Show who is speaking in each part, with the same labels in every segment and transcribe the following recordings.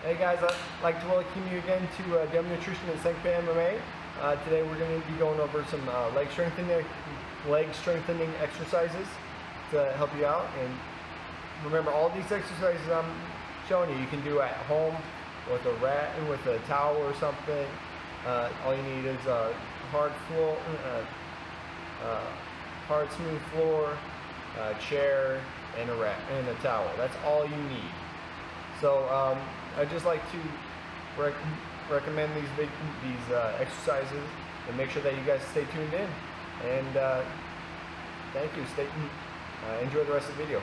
Speaker 1: Hey guys, I'd like to welcome you again to Dem Nutrition and Sanctpay MMA. Today we're going to be going over some leg strengthening exercises to help you out. And remember, all these exercises I'm showing you can do at home with a rat and with a towel or something. All you need is a hard floor, hard smooth floor, a chair, and a rat and a towel. That's all you need. So I'd just like to recommend these exercises and make sure that you guys stay tuned in. And thank you. Enjoy the rest of the video.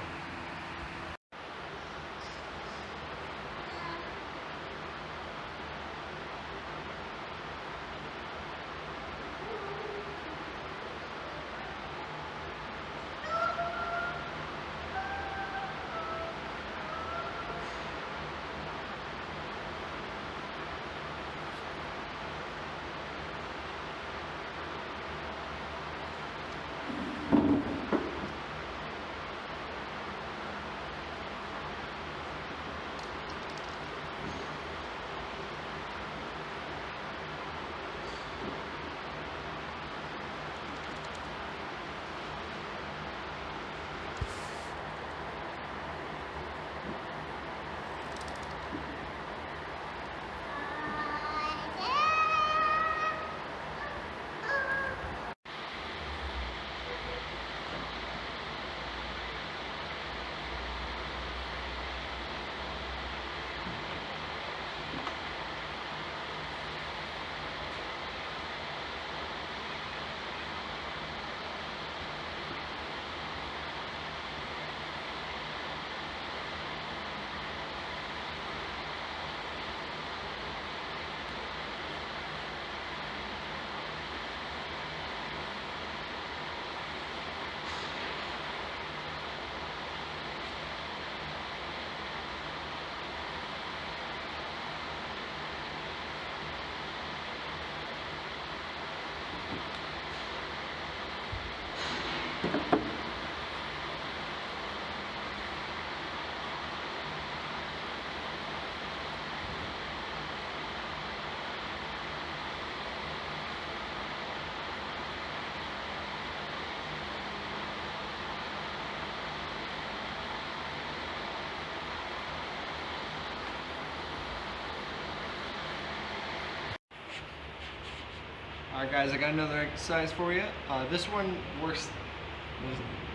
Speaker 1: Alright guys, I got another exercise for you. This one works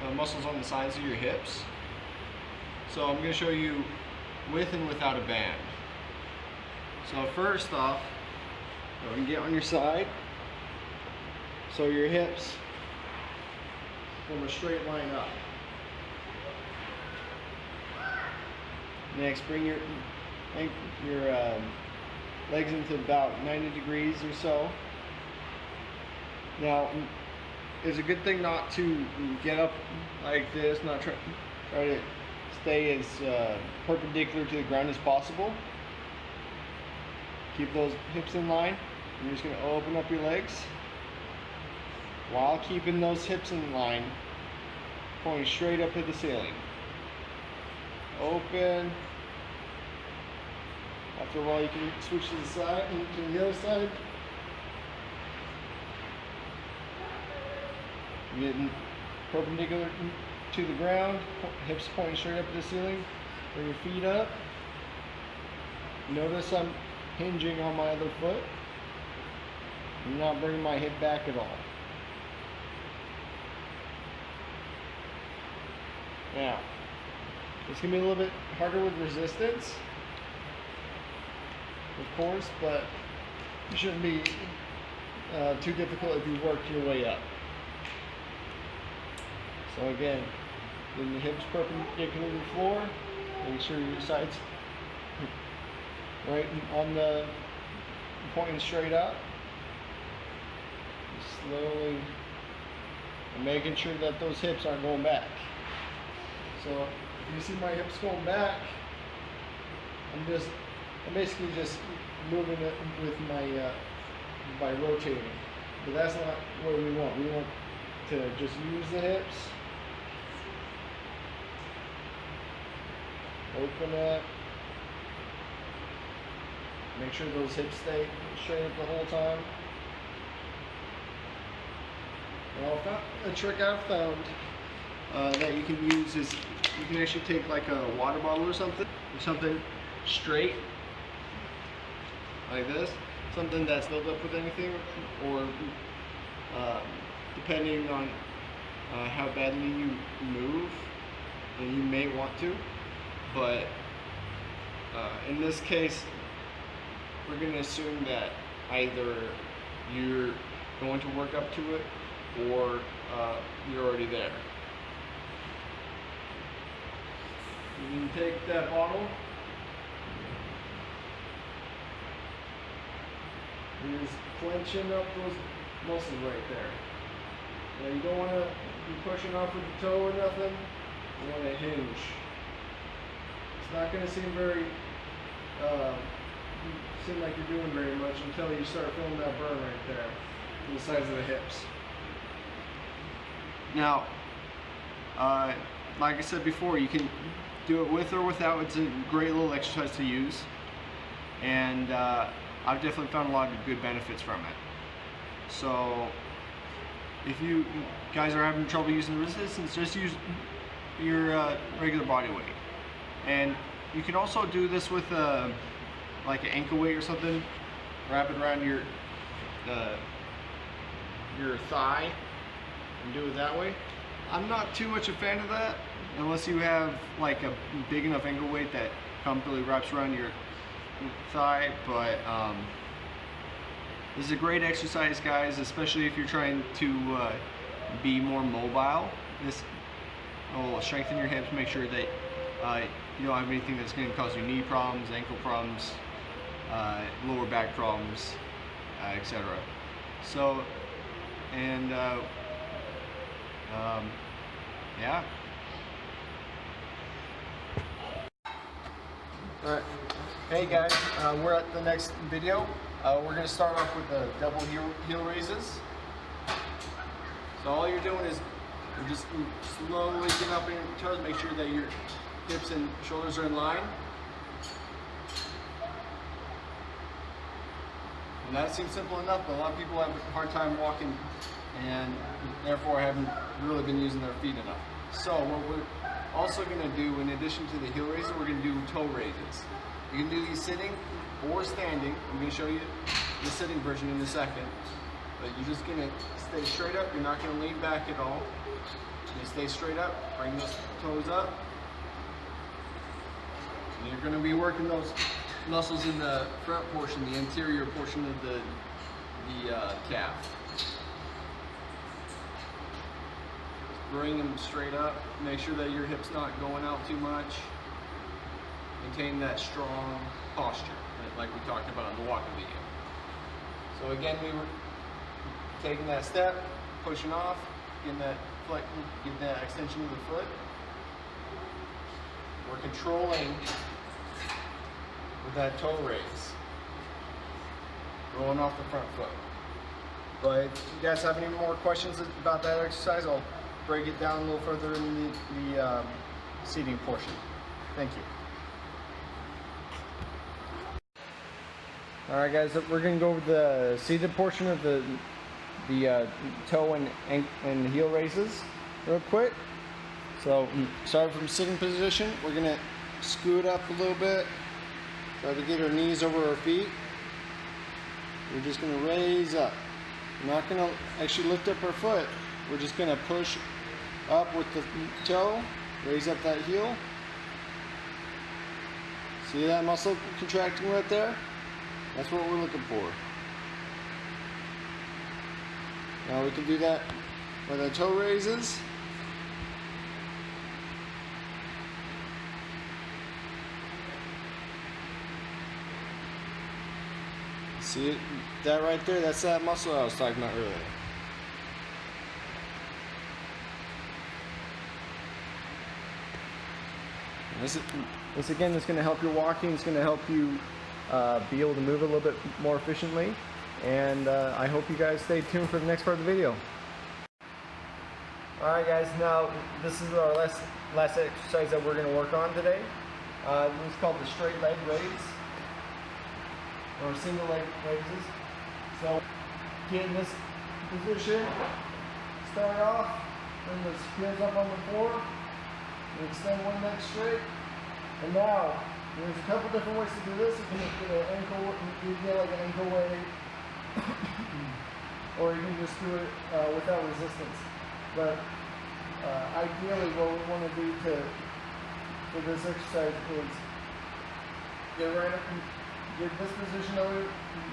Speaker 1: the muscles on the sides of your hips. So I'm going to show you with and without a band. So first off, you can get on your side so your hips form a straight line up. Next, bring your legs into about 90 degrees or so. Now, it's a good thing not to get up like this, not try to stay as perpendicular to the ground as possible. Keep those hips in line. You're just going to open up your legs while keeping those hips in line, pointing straight up to the ceiling. Open. After a while, you can switch to the side and to the other side. Getting perpendicular to the ground, hips pointing straight up to the ceiling. Bring your feet up. Notice I'm hinging on my other foot. I'm not bringing my hip back at all. Now, it's going to be a little bit harder with resistance, of course, but it shouldn't be too difficult if you work your way up. So again, getting the hips perpendicular to the floor, make sure your sides right on the pointing straight up. Slowly, and making sure that those hips aren't going back. So if you see my hips going back, I'm basically just moving it with my by rotating. But that's not what we want. We want to just use the hips. Open up. Make sure those hips stay straight the whole time. Well, a trick I've found that you can use is you can actually take like a water bottle or something straight like this, something that's filled up with anything, or depending on how badly you move, and you may want to, but in this case we're going to assume that either you're going to work up to it or you're already there. You can take that bottle, and just clenching up those muscles right there. Now you don't want to be pushing off with the toe or nothing. You want to hinge. It's not going to seem like you're doing very much until you start feeling that burn right there on the sides of the hips. Now, like I said before, you can do it with or without. It's a great little exercise to use, and I've definitely found a lot of good benefits from it. So if you guys are having trouble using the resistance, just use your regular body weight. And you can also do this with like an ankle weight or something. Wrap it around your thigh and do it that way. I'm not too much a fan of that unless you have like a big enough ankle weight that comfortably wraps around your thigh, but this is a great exercise, guys, especially if you're trying to be more mobile. This will strengthen your hips, make sure that you don't have anything that's going to cause you knee problems, ankle problems, lower back problems, etc. So, and yeah. Alright, hey guys, we're at the next video. We're going to start off with the double heel raises. So all you're doing is you're just slowly getting up on your toes, make sure that your hips and shoulders are in line. And that seems simple enough, but a lot of people have a hard time walking and therefore haven't really been using their feet enough. So what we're also going to do, in addition to the heel raises, we're going to do toe raises. You can do these sitting or standing. I'm going to show you the sitting version in a second. But you're just going to stay straight up. You're not going to lean back at all. You stay straight up, bring those toes up. And you're going to be working those muscles in the front portion, the anterior portion of the calf. Bring them straight up. Make sure that your hip's not going out too much. Maintain that strong posture, like we talked about in the walking video. So again, we were taking that step, pushing off, getting that extension of the foot. We're controlling with that toe raise, rolling off the front foot. But if you guys have any more questions about that exercise, I'll break it down a little further in the seating portion. Thank you. All right, guys, we're going to go over the seated portion of the toe and heel raises real quick. So start from sitting position. We're going to scoot up a little bit. Try to get our knees over our feet. We're just going to raise up. We're not going to actually lift up our foot. We're just going to push up with the toe, raise up that heel. See that muscle contracting right there? That's what we're looking for. Now we can do that with our toe raises. See it? That right there, that's that muscle I was talking about earlier. This again is going to help your walking. It's going to help you be able to move a little bit more efficiently. And I hope you guys stay tuned for the next part of the video. Alright guys, now this is our last exercise that we're going to work on today. This is called the straight leg raise.
Speaker 2: or single leg raises. So get in this position, start off, bring those heels up on the floor, and extend one leg straight. And now, there's a couple different ways to do this. You can get an ankle, you get like an ankle weight, or you can just do it without resistance. But ideally, what we want to do for this exercise is get this position over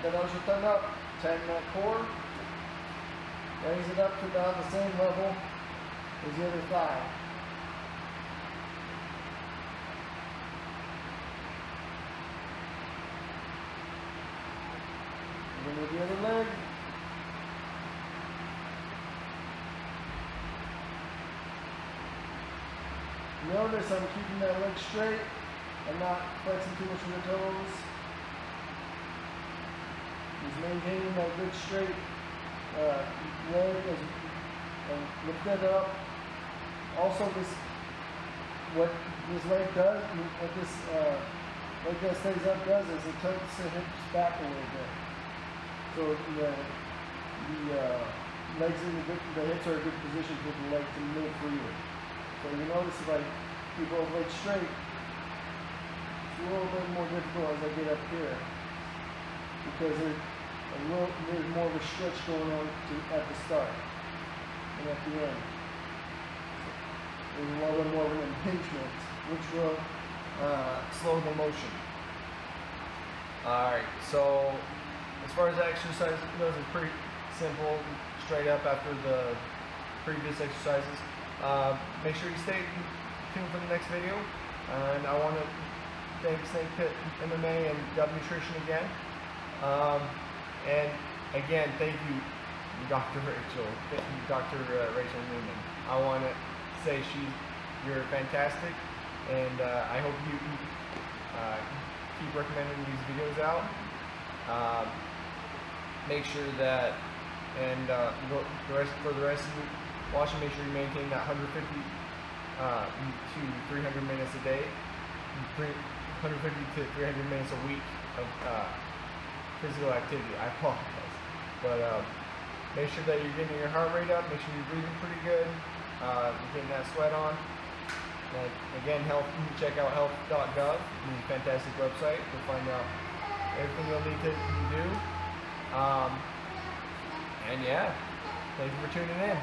Speaker 2: the nose will turn up, tighten that core, raise it up to about the same level as the other thigh. And then with the other leg, notice I'm keeping that leg straight. I'm not flexing too much with the toes. Just maintaining that good straight leg and lift it up. Also, what this leg does, what this leg that stays up does is it tilts the hips back a little bit. So the legs in the hips are a good position for the leg to move freely. So you notice if I keep both legs straight, it's a little bit more difficult as I get up here because there's more of a stretch going on at the start and at the end. There's a little bit more of an impingement, which will slow the motion.
Speaker 1: Alright, so as far as the exercise goes, it's pretty simple, straight up after the previous exercises. Make sure you stay tuned for the next video. And I want to thank Snake Pit MMA and Dub Nutrition again. And again, thank you, Dr. Rachel Newman. I want to say you're fantastic, and I hope you keep recommending these videos out. Make sure that, and for the rest of you watching, make sure you maintain that 150 to 300 minutes a day, 150 to 300 minutes a week of physical activity. I apologize, but make sure that you're getting your heart rate up. Make sure you're breathing pretty good. You're getting that sweat on. And again, check out health.gov. It's a fantastic website. You'll find out everything you'll need to do. And yeah, thank you for tuning in.